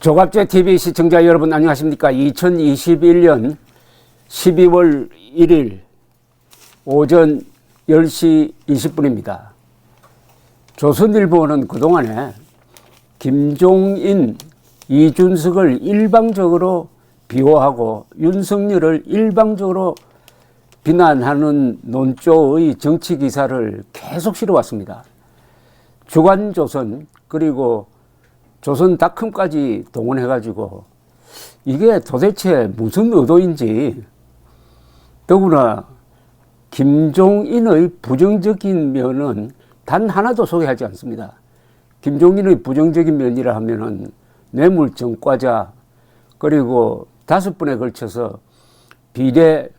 조갑제 TV 시청자 여러분 안녕하십니까? 2021년 12월 1일 오전 10시 20분입니다. 조선일보는 그동안에 김종인, 이준석을 일방적으로 비호하고 윤석열을 일방적으로 비난하는 논조의 정치 기사를 계속 실어왔습니다. 주간조선 그리고 조선닷컴까지 동원해가지고 이게 도대체 무슨 의도인지, 더구나 김종인의 부정적인 면은 단 하나도 소개하지 않습니다. 김종인의 부정적인 면이라 하면은 뇌물정과자, 그리고 5번에 걸쳐서 비례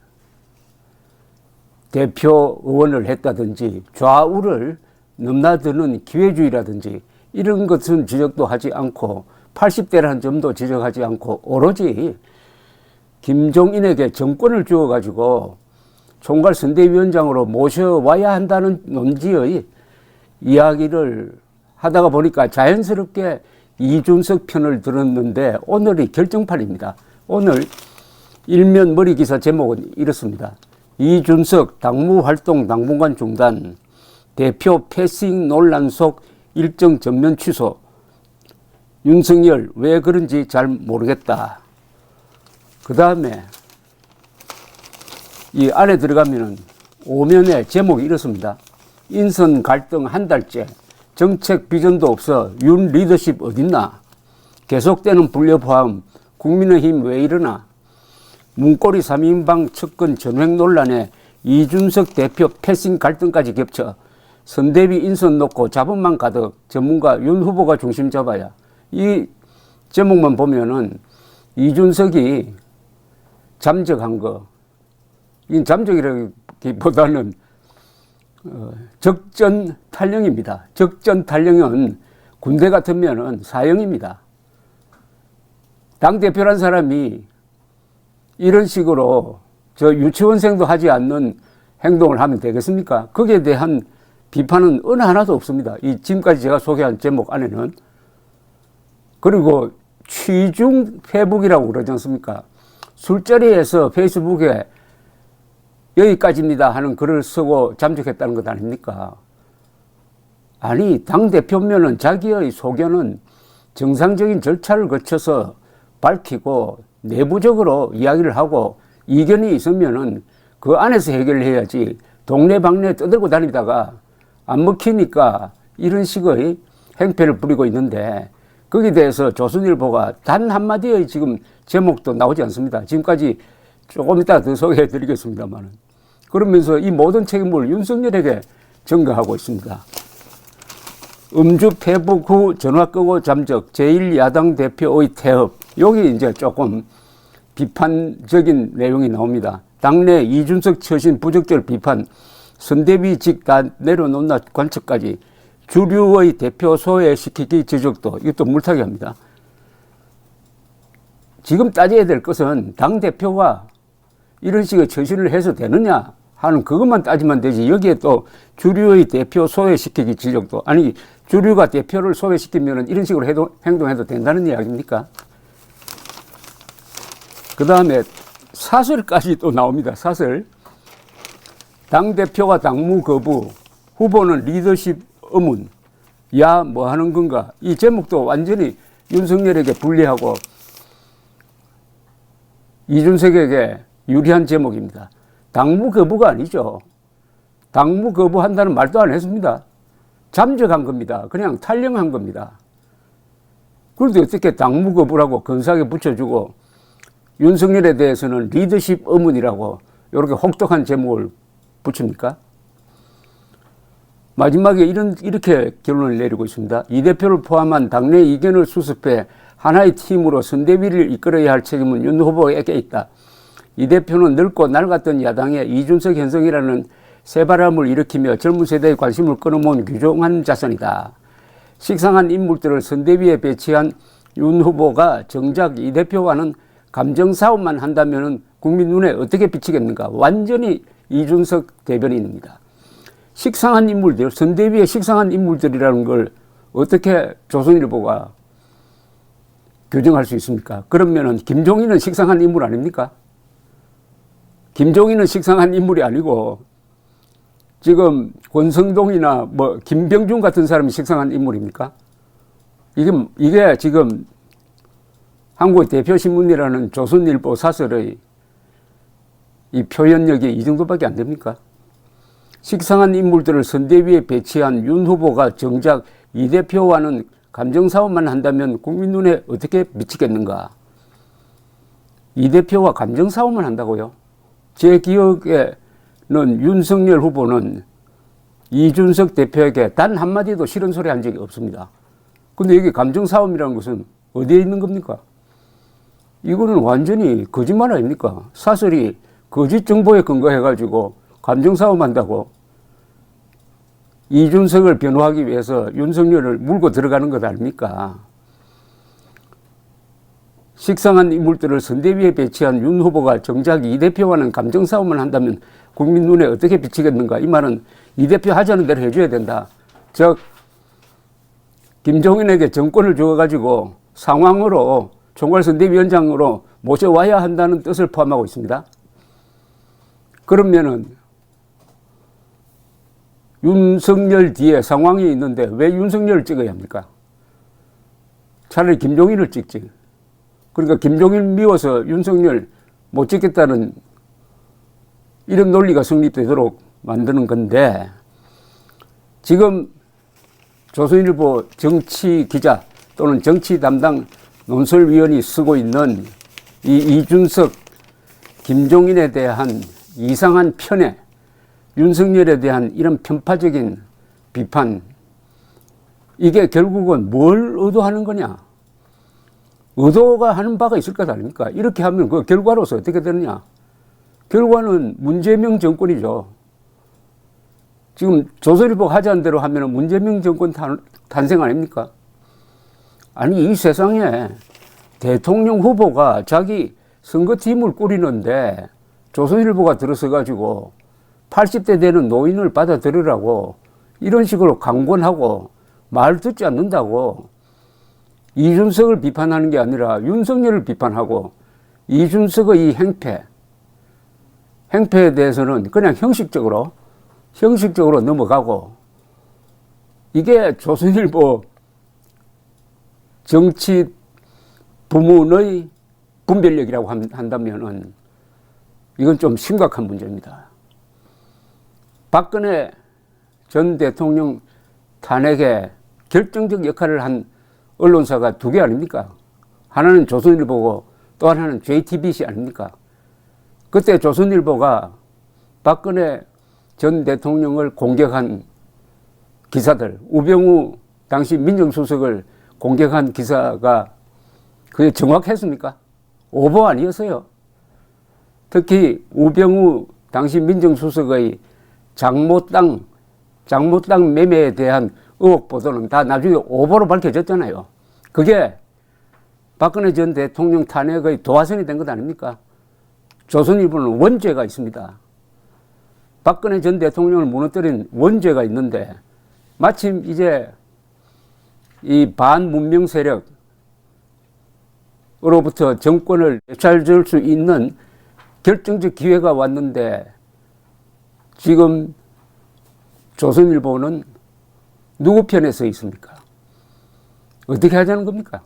대표 의원을 했다든지 좌우를 넘나드는 기회주의라든지 이런 것은 지적도 하지 않고 80대라는 점도 지적하지 않고 오로지 김종인에게 정권을 주어가지고 총괄선대위원장으로 모셔와야 한다는 논지의 이야기를 하다가 보니까 자연스럽게 이준석 편을 들었는데 오늘이 결정판입니다. 오늘 일면 머리 기사 제목은 이렇습니다. 이준석 당무활동 당분간 중단, 대표 패싱 논란 속 일정 전면 취소, 윤석열 왜 그런지 잘 모르겠다. 그 다음에 이 안에 들어가면은 오면에 제목이 이렇습니다. 인선 갈등 한 달째, 정책 비전도 없어 윤 리더십 어딨나, 계속되는 불협화음, 국민의힘 왜 이러나, 문고리 3인방 측근 전횡 논란에 이준석 대표 패싱 갈등까지 겹쳐 선대위 인선 놓고 잡음만 가득, 전문가 윤 후보가 중심 잡아야. 이 제목만 보면은 이준석이 잠적한 거, 이 잠적이라기보다는 적전 탈령입니다. 적전 탈령은 군대 같으면은 사형입니다. 당대표란 사람이 이런 식으로 저 유치원생도 하지 않는 행동을 하면 되겠습니까? 거기에 대한 비판은 어느 하나도 없습니다. 이 지금까지 제가 소개한 제목 안에는. 그리고 취중 회복이라고 그러지 않습니까? 술자리에서 페이스북에 여기까지입니다 하는 글을 쓰고 잠적했다는 것 아닙니까? 아니, 당대표면은 자기의 소견은 정상적인 절차를 거쳐서 밝히고 내부적으로 이야기를 하고 이견이 있으면은 그 안에서 해결을 해야지 동네방네 떠들고 다니다가 안 먹히니까 이런 식의 행패를 부리고 있는데, 거기에 대해서 조선일보가 단 한마디의 지금 제목도 나오지 않습니다. 지금까지 조금 이따 더 소개해 드리겠습니다만, 그러면서 이 모든 책임을 윤석열에게 전가하고 있습니다. 음주 회복 후 전화 끄고 잠적, 제1야당 대표의 태업. 여기 이제 조금 비판적인 내용이 나옵니다. 당내 이준석 처신 부적절 비판, 선대위직 다 내려놓나 관측까지, 주류의 대표 소외시키기 지적도, 이것도 물타기 합니다. 지금 따져야 될 것은 당대표가 이런 식의 처신을 해서 되느냐 하는 그것만 따지면 되지, 여기에 또 주류의 대표 소외시키기 지적도, 아니 주류가 대표를 소외시키면 이런 식으로 행동해도 된다는 이야기입니까? 그 다음에 사설까지 또 나옵니다. 사설. 당대표가 당무 거부, 후보는 리더십 의문, 야 뭐 하는 건가. 이 제목도 완전히 윤석열에게 불리하고 이준석에게 유리한 제목입니다. 당무 거부가 아니죠. 당무 거부한다는 말도 안 했습니다. 잠적한 겁니다. 그냥 탈령한 겁니다. 그런데 어떻게 당무 거부라고 근사하게 붙여주고 윤석열에 대해서는 리더십 의문이라고 이렇게 혹독한 제목을 붙입니까? 마지막에 이렇게 결론을 내리고 있습니다. 이 대표를 포함한 당내 의견을 수습해 하나의 팀으로 선대위를 이끌어야 할 책임은 윤 후보에게 있다. 이 대표는 늙고 낡았던 야당에 이준석 현상이라는 새바람을 일으키며 젊은 세대의 관심을 끌어모은 귀중한 자산이다. 식상한 인물들을 선대위에 배치한 윤 후보가 정작 이 대표와는 감정싸움만 한다면 국민 눈에 어떻게 비치겠는가. 완전히 이준석 대변인입니다. 식상한 인물들, 선대위의 식상한 인물들이라는 걸 어떻게 조선일보가 규정할 수 있습니까? 그러면은 김종인은 식상한 인물 아닙니까? 김종인은 식상한 인물이 아니고 지금 권성동이나 뭐 김병준 같은 사람이 식상한 인물입니까? 이게 지금 한국의 대표 신문이라는 조선일보 사설의 이 표현력이 이 정도밖에 안 됩니까? 식상한 인물들을 선대위에 배치한 윤 후보가 정작 이 대표와는 감정싸움만 한다면 국민 눈에 어떻게 미치겠는가? 이 대표와 감정싸움을 한다고요? 제 기억에는 윤석열 후보는 이준석 대표에게 단 한마디도 싫은 소리 한 적이 없습니다. 근데 이게 감정싸움이라는 것은 어디에 있는 겁니까? 이거는 완전히 거짓말 아닙니까? 사설이 거짓 정보에 근거해가지고 감정싸움 한다고 이준석을 변호하기 위해서 윤석열을 물고 들어가는 것 아닙니까? 식상한 인물들을 선대위에 배치한 윤 후보가 정작 이 대표와는 감정싸움을 한다면 국민 눈에 어떻게 비치겠는가? 이 말은 이 대표 하자는 대로 해줘야 된다. 즉 김종인에게 정권을 주어가지고 상황으로 총괄선대위원장으로 모셔와야 한다는 뜻을 포함하고 있습니다. 그러면은 윤석열 뒤에 상황이 있는데 왜 윤석열을 찍어야 합니까? 차라리 김종인을 찍지. 그러니까 김종인 미워서 윤석열 못 찍겠다는 이런 논리가 성립되도록 만드는 건데 지금 조선일보 정치 기자 또는 정치 담당 논설위원이 쓰고 있는 이 이준석, 김종인에 대한 이상한 편애, 윤석열에 대한 이런 편파적인 비판, 이게 결국은 뭘 의도하는 거냐? 의도가 하는 바가 있을 것 아닙니까? 이렇게 하면 그 결과로서 어떻게 되느냐? 결과는 문재명 정권이죠. 지금 조선일보가 하자는 대로 하면 문재명 정권 탄생 아닙니까? 아니, 이 세상에 대통령 후보가 자기 선거팀을 꾸리는데 조선일보가 들어서가지고 80대 되는 노인을 받아들으라고 이런 식으로 강권하고 말 듣지 않는다고 이준석을 비판하는 게 아니라 윤석열을 비판하고 이준석의 이 행패에 대해서는 그냥 형식적으로 넘어가고 이게 조선일보 정치 부문의 분별력이라고 한다면은 이건 좀 심각한 문제입니다. 박근혜 전 대통령 탄핵에 결정적 역할을 한 언론사가 두 개 아닙니까? 하나는 조선일보고 또 하나는 JTBC 아닙니까? 그때 조선일보가 박근혜 전 대통령을 공격한 기사들, 우병우 당시 민정수석을 공격한 기사가 그게 정확했습니까? 오보 아니었어요. 특히 우병우 당시 민정수석의 장모 땅 매매에 대한 의혹 보도는 다 나중에 오보로 밝혀졌잖아요. 그게 박근혜 전 대통령 탄핵의 도화선이 된 것 아닙니까? 조선일보는 원죄가 있습니다. 박근혜 전 대통령을 무너뜨린 원죄가 있는데 마침 이제 이 반문명 세력으로부터 정권을 되찾을 수 있는 결정적 기회가 왔는데 지금 조선일보는 누구 편에 서 있습니까? 어떻게 하자는 겁니까?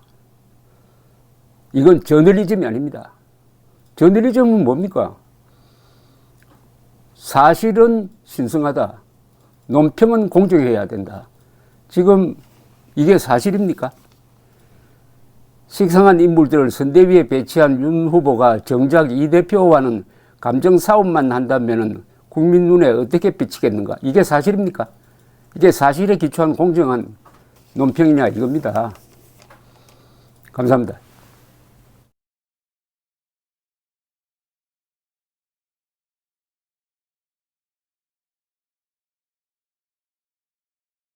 이건 저널리즘이 아닙니다. 저널리즘은 뭡니까? 사실은 신성하다. 논평은 공정해야 된다. 지금 이게 사실입니까? 식상한 인물들을 선대위에 배치한 윤 후보가 정작 이 대표와는 감정 싸움만 한다면 국민 눈에 어떻게 비치겠는가? 이게 사실입니까? 이게 사실에 기초한 공정한 논평이냐 이겁니다. 감사합니다.